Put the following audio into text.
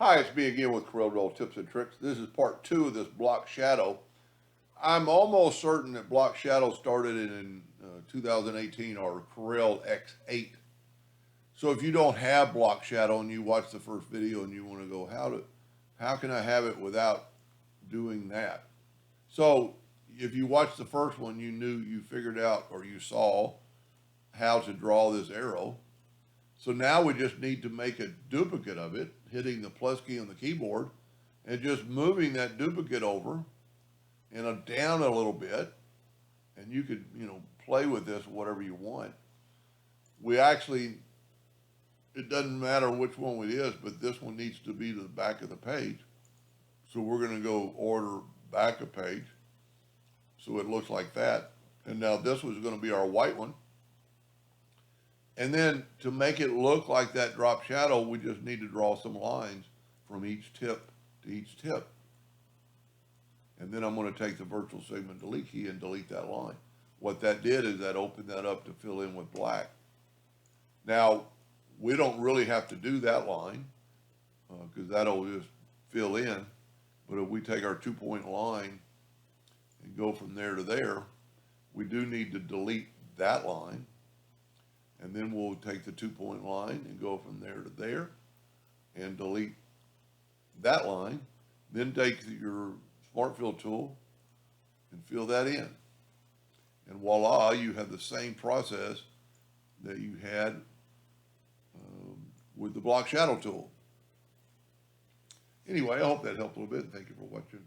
Hi, it's me again with Corel Tips and Tricks. This is part two of this block shadow. I'm almost certain that block shadow started in 2018 or Corel X8. So if you don't have block shadow and you watch the first video and you want to go, how can I have it without doing that? So if you watched the first one, you figured out or you saw how to draw this arrow. So now we just need to make a duplicate of it, hitting the plus key on the keyboard and just moving that duplicate over and down a little bit. And you could, play with this whatever you want. It doesn't matter which one it is, but this one needs to be to the back of the page. So we're going to go order back a page. So it looks like that. And now this was going to be our white one. And then to make it look like that drop shadow, we just need to draw some lines from each tip to each tip. And then I'm going to take the virtual segment delete key and delete that line. What that did is that opened that up to fill in with black. Now, we don't really have to do that line because that'll just fill in. But if we take our 2-point line and go from there to there, we do need to delete that line. And then we'll take the 2-point line and go from there to there and delete that line. Then take your Smart Fill tool and fill that in. And voila, you have the same process that you had with the block shadow tool. Anyway, I hope that helped a little bit. Thank you for watching.